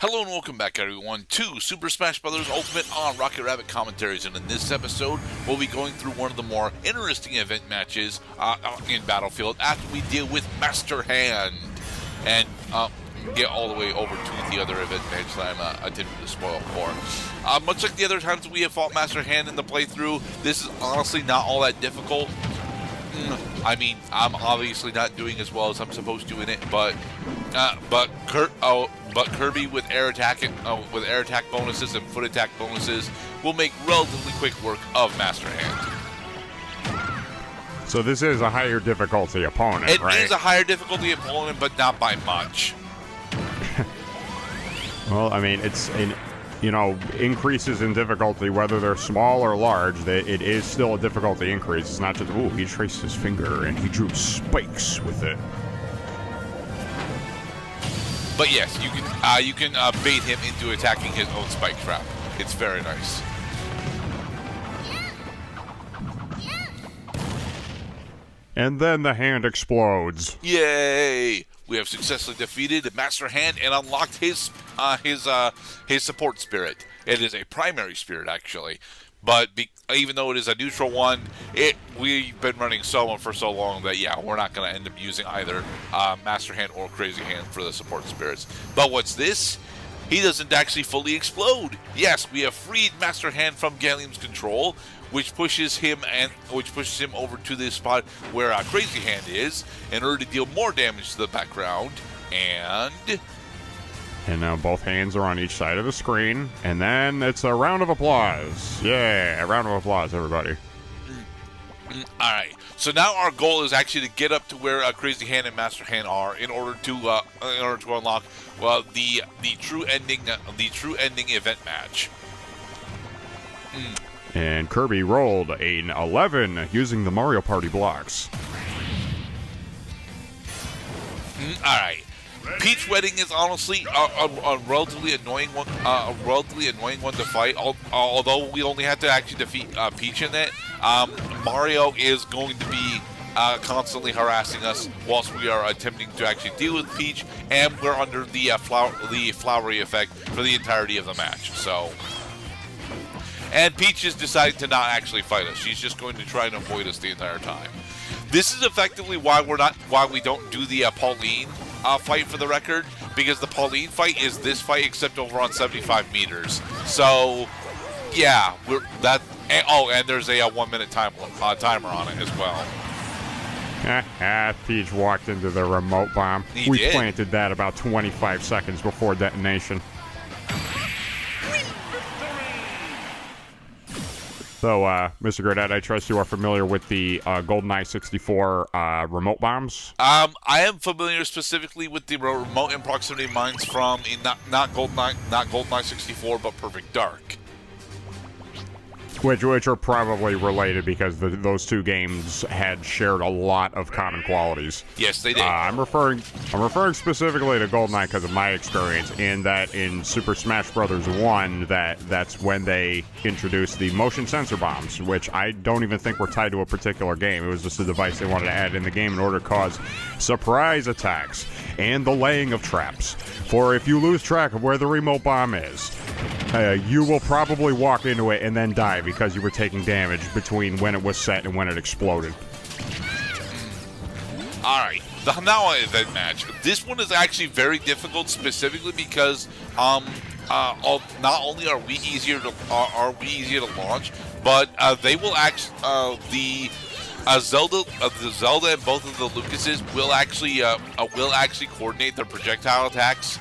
Hello and welcome back, everyone, to Super Smash Bros. Ultimate on Rocket Rabbit Commentaries. And in this episode, we'll be going through one of the more interesting event matches in Battlefield after we deal with Master Hand and get all the way over to the other event match that I'm attempting to spoil for. Much like the other times we have fought Master Hand in the playthrough, this is honestly not all that difficult. I mean, I'm obviously not doing as well as I'm supposed to in it, but Kirby with air attack bonuses and foot attack bonuses will make relatively quick work of Master Hand. So this is a higher difficulty opponent, right? It is a higher difficulty opponent, but not by much. Well, I mean, increases in difficulty, whether they're small or large, it is still a difficulty increase. It's not just, ooh, he traced his finger and he drew spikes with it. But yes, you can bait him into attacking his own spike trap. It's very nice. And then the hand explodes. Yay! We have successfully defeated Master Hand and unlocked his support spirit. It is a primary spirit, actually. But even though it is a neutral one, we've been running solo for so long that, yeah, we're not going to end up using either Master Hand or Crazy Hand for the support spirits. But what's this? He doesn't actually fully explode. Yes, we have freed Master Hand from Gallium's control, which pushes him over to this spot where Crazy Hand is in order to deal more damage to the background. And now both hands are on each side of the screen, and then it's a round of applause. Yeah, a round of applause, everybody. All right. So now our goal is actually to get up to where Crazy Hand and Master Hand are in order to unlock the true ending event match. And Kirby rolled an 11 using the Mario Party blocks. All right. Peach Wedding is honestly a relatively annoying one. A relatively annoying one to fight. Although we only have to actually defeat Peach in it, Mario is going to be constantly harassing us whilst we are attempting to actually deal with Peach, and we're under the flowery effect for the entirety of the match. So, and Peach is deciding to not actually fight us. She's just going to try and avoid us the entire time. This is effectively why we don't do the Pauline fight, for the record, because the Pauline fight is this fight except over on 75 meters. So, yeah, and there's a 1 minute timer on it as well. Peach walked into the remote bomb. We planted that about 25 seconds before detonation. So, Mr. Gerdat, I trust you are familiar with the GoldenEye 64 remote bombs? I am familiar specifically with the remote and proximity mines from not GoldenEye 64, but Perfect Dark. Which are probably related because those two games had shared a lot of common qualities. Yes, they did. I'm referring specifically to GoldenEye because of my experience, in that in Super Smash Bros. 1, that's when they introduced the motion sensor bombs, which I don't even think were tied to a particular game. It was just a device they wanted to add in the game in order to cause surprise attacks and the laying of traps. For if you lose track of where the remote bomb is, you will probably walk into it and then die because you were taking damage between when it was set and when it exploded. Alright, the Hanawa event match. This one is actually very difficult, specifically because not only are we easier to launch, but they will actually the Zelda and both of the Lucases will actually coordinate their projectile attacks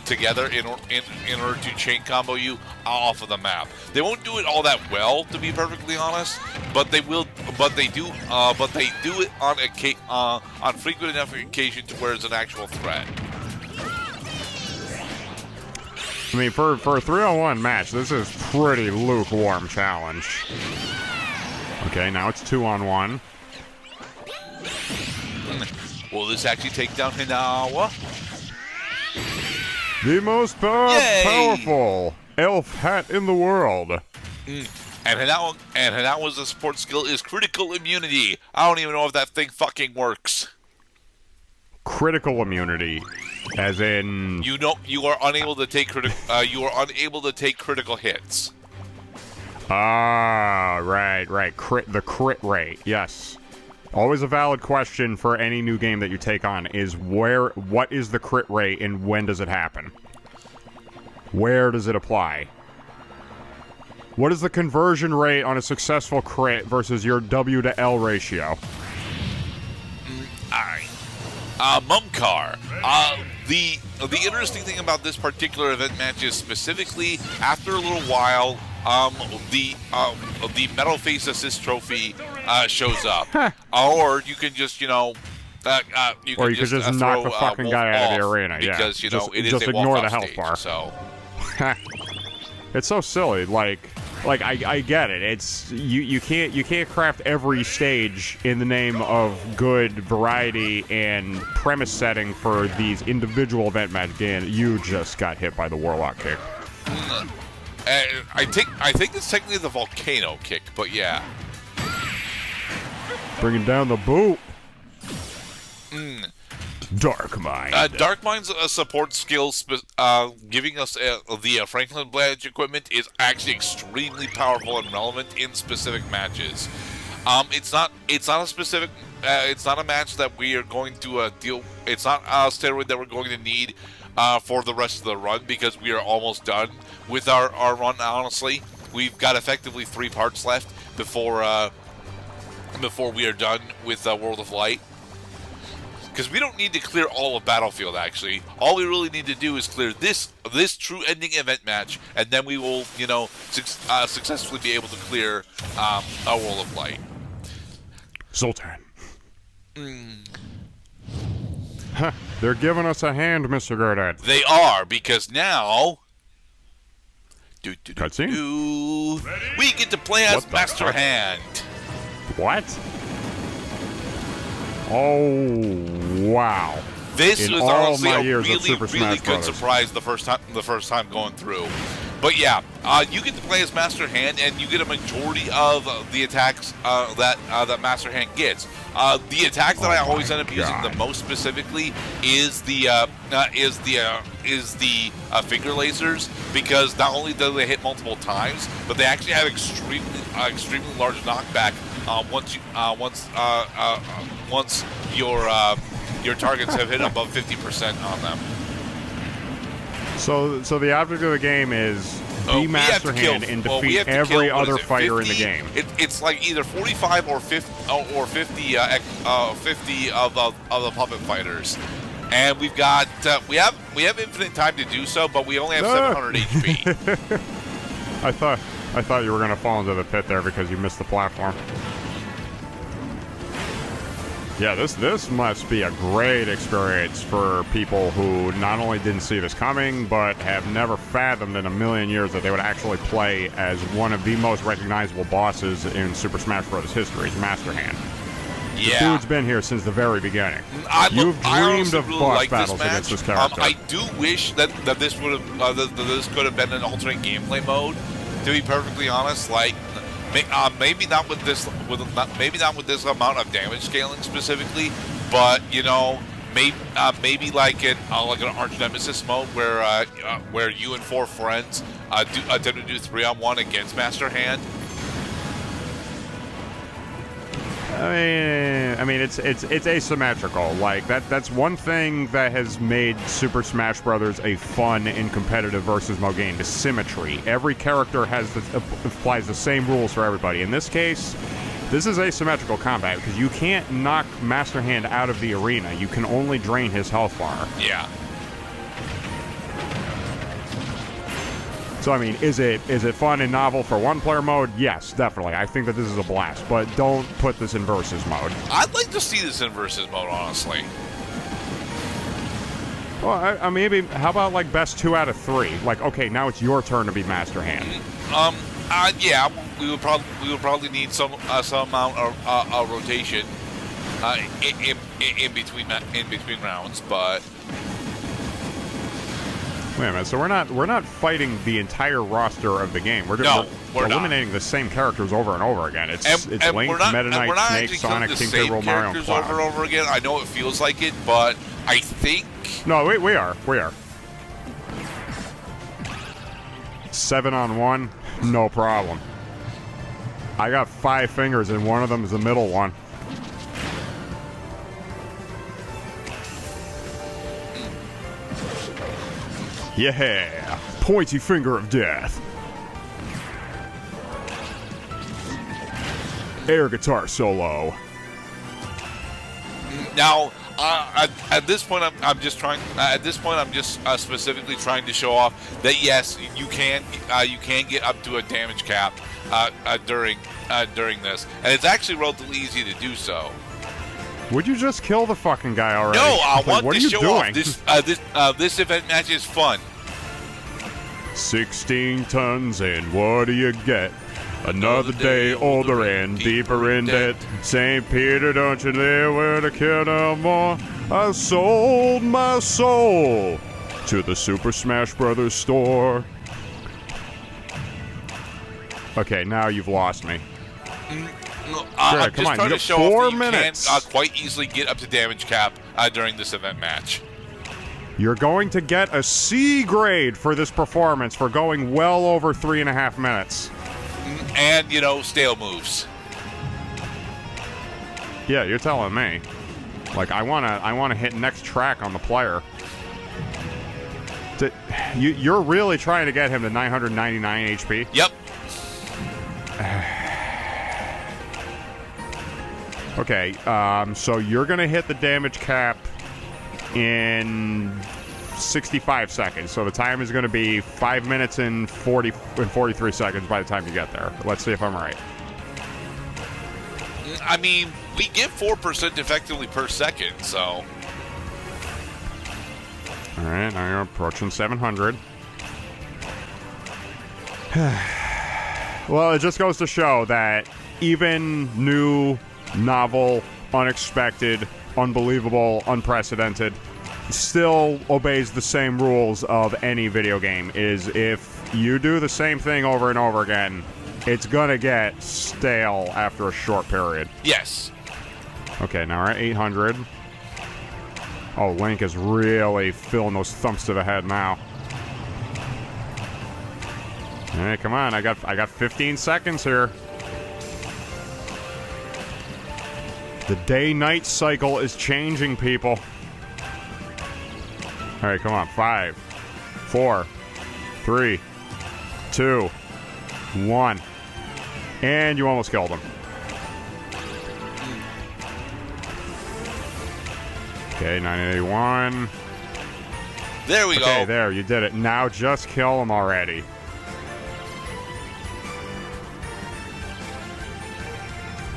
together in order to chain combo you off of the map. They won't do it all that well, to be perfectly honest, but they will. But they do it on frequent enough occasion to where it's an actual threat. I mean, for a 3-on-1 match, this is pretty lukewarm challenge. Okay, now it's 2-on-1. Will this actually take down Hinawa? The most powerful elf hat in the world. And Hinawa's support skill is critical immunity. I don't even know if that thing fucking works. Critical immunity, as in you are unable to take critical hits. Ah, right. The crit rate, yes. Always a valid question for any new game that you take on is what is the crit rate and when does it happen? Where does it apply? What is the conversion rate on a successful crit versus your W to L ratio? Alright. Mumcar. The interesting thing about this particular event match is specifically after a little while, the Metal Face Assist trophy shows up, or you can just you can just knock throw, the fucking guy out of the arena, because yeah. it is just a ignore the walk-off health stage, bar. So it's so silly. Like I get it. It's you can't craft every stage in the name of good variety and premise setting for these individual event match games. You just got hit by the Warlock kick. I think it's technically the volcano kick, but yeah. Bringing down the boot. Dark Mind. Dark Mind's support skills, giving us the Franklin Bladge equipment, is actually extremely powerful and relevant in specific matches. It's not a specific. It's not a match that we are going to deal. It's not a steroid that we're going to need for the rest of the run, because we are almost done with our run. Honestly, we've got effectively 3 parts left before we are done with World of Light. Because we don't need to clear all of Battlefield, actually. All we really need to do is clear this true ending event match, and then we will, successfully be able to clear our World of Light. Zoltan. Huh, they're giving us a hand, Mr. Gerdat. They are, because now... Cutscene? We get to play as Master Hand. What? Oh, wow. This was honestly a really good good surprise the first time going through. But yeah, you get to play as Master Hand, and you get a majority of the attacks that Master Hand gets. The attack that I always end up using the most specifically is the finger lasers, because not only do they hit multiple times, but they actually have extremely large knockback once your targets have hit above 50% on them. So the object of the game is be Master Hand and defeat every other fighter in the game. It's like either 45 or 50 of the puppet fighters, and we have infinite time to do so, but we only have 700 HP. I thought you were gonna fall into the pit there because you missed the platform. Yeah, this must be a great experience for people who not only didn't see this coming, but have never fathomed in a million years that they would actually play as one of the most recognizable bosses in Super Smash Bros. History, Master Hand. Yeah. The dude's been here since the very beginning. You've dreamed of really boss battles against this character. I do wish that this would have this could have been an alternate gameplay mode. To be perfectly honest, like. Maybe not with this amount of damage scaling specifically, but maybe like an Arch Nemesis mode where you and 4 friends attempt to do 3-on-1 against Master Hand. I mean, it's asymmetrical. Like that's one thing that has made Super Smash Bros. A fun and competitive versus mode game. The symmetry. Every character applies the same rules for everybody. In this case, this is asymmetrical combat because you can't knock Master Hand out of the arena. You can only drain his health bar. Yeah. So, I mean, is it fun and novel for one-player mode? Yes, definitely. I think that this is a blast, but don't put this in versus mode. I'd like to see this in versus mode, honestly. Well, maybe, how about, like, best 2 out of 3? Like, okay, now it's your turn to be Master Hand. Yeah, we would probably need some amount of rotation in between rounds, but... Wait a minute. So we're not fighting the entire roster of the game. We're eliminating the same characters over and over again. It's Link, Meta Knight, Snake, Sonic, King K. Rool, Mario, and Cloud. Over and over again. I know it feels like it, but I think no, we are. 7-on-1, no problem. I got 5 fingers, and one of them is the middle one. Yeah, pointy finger of death. Air guitar solo. Now, at this point, I'm just trying. At this point, I'm just specifically trying to show off that yes, you can get up to a damage cap during this, and it's actually relatively easy to do so. Would you just kill the fucking guy already? No, I want what to are you show doing? off this event match is fun. 16 tons, and what do you get? Another day older and deeper in debt. St. Peter, don't you live with a kid no more? I sold my soul to the Super Smash Brothers store. Okay, now you've lost me. I'm come just on, trying you to show got 4 off that minutes. You can quite easily get up to damage cap during this event match. You're going to get a C grade for this performance for going well over 3.5 minutes. And, stale moves. Yeah, you're telling me. Like, I wanna hit next track on the player. You're really trying to get him to 999 HP? Yep. Okay, so you're gonna hit the damage cap in 65 seconds. So the time is gonna be 5 minutes and 43 seconds by the time you get there. Let's see if I'm right. I mean, we get 4% effectively per second, so. All right, now you're approaching 700. Well, it just goes to show that even new, novel, unexpected, unbelievable, unprecedented still obeys the same rules of any video game. Is if you do the same thing over and over again, it's gonna get stale after a short period. Yes. Okay, now we're at 800. Oh, Link is really feeling those thumps to the head now. Hey, come on, I got 15 seconds here. The day-night cycle is changing, people. All right, come on. 5, 4, 3, 2, 1. And you almost killed him. Okay, 981. There we go. Okay, there, you did it. Now just kill him already.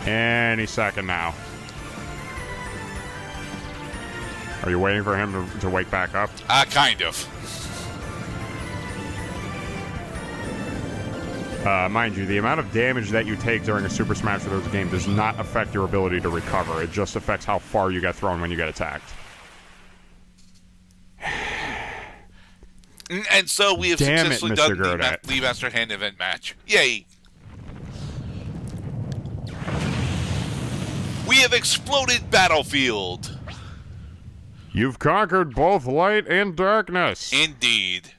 Any second now. Are you waiting for him to wake back up? Kind of. Mind you, the amount of damage that you take during a Super Smash Bros. Game does not affect your ability to recover. It just affects how far you get thrown when you get attacked. And so we have successfully done the Master Hand event match. Yay! We have exploded Battlefield. You've conquered both light and darkness. Indeed.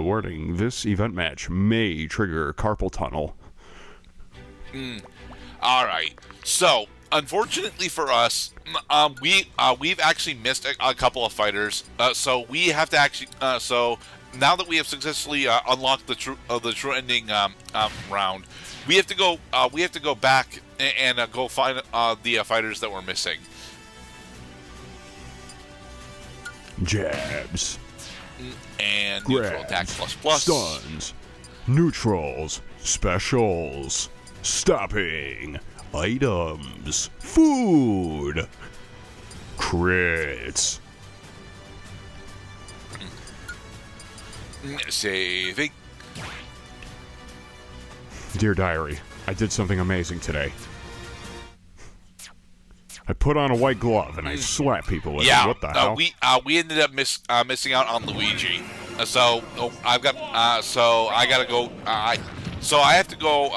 Warning, this event match may trigger carpal tunnel. Alright. So, unfortunately for us, we've actually missed a couple of fighters. So we have to actually... so now that we have successfully unlocked the true ending round, we have to go back and go find the fighters that we're missing. Jabs. And grabs, neutral attack plus. Stuns. Neutrals. Specials. Stopping. Items. Food. Crits. Saving. Dear Diary, I did something amazing today. I put on a white glove and I slap people with it. What the hell? We ended up missing out on Luigi. So I've got. So I gotta go. So I have to go.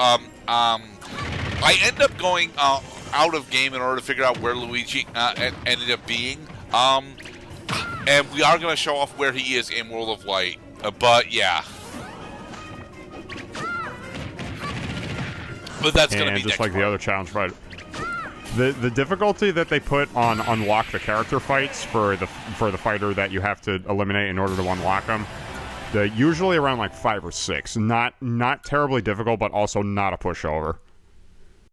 I end up going out of game in order to figure out where Luigi ended up being. And we are going to show off where he is in World of Light. But yeah. But that's going to be just like the other challenge fight. The difficulty that they put on unlock the character fights for the fighter that you have to eliminate in order to unlock them, usually around like 5 or 6. Not terribly difficult, but also not a pushover.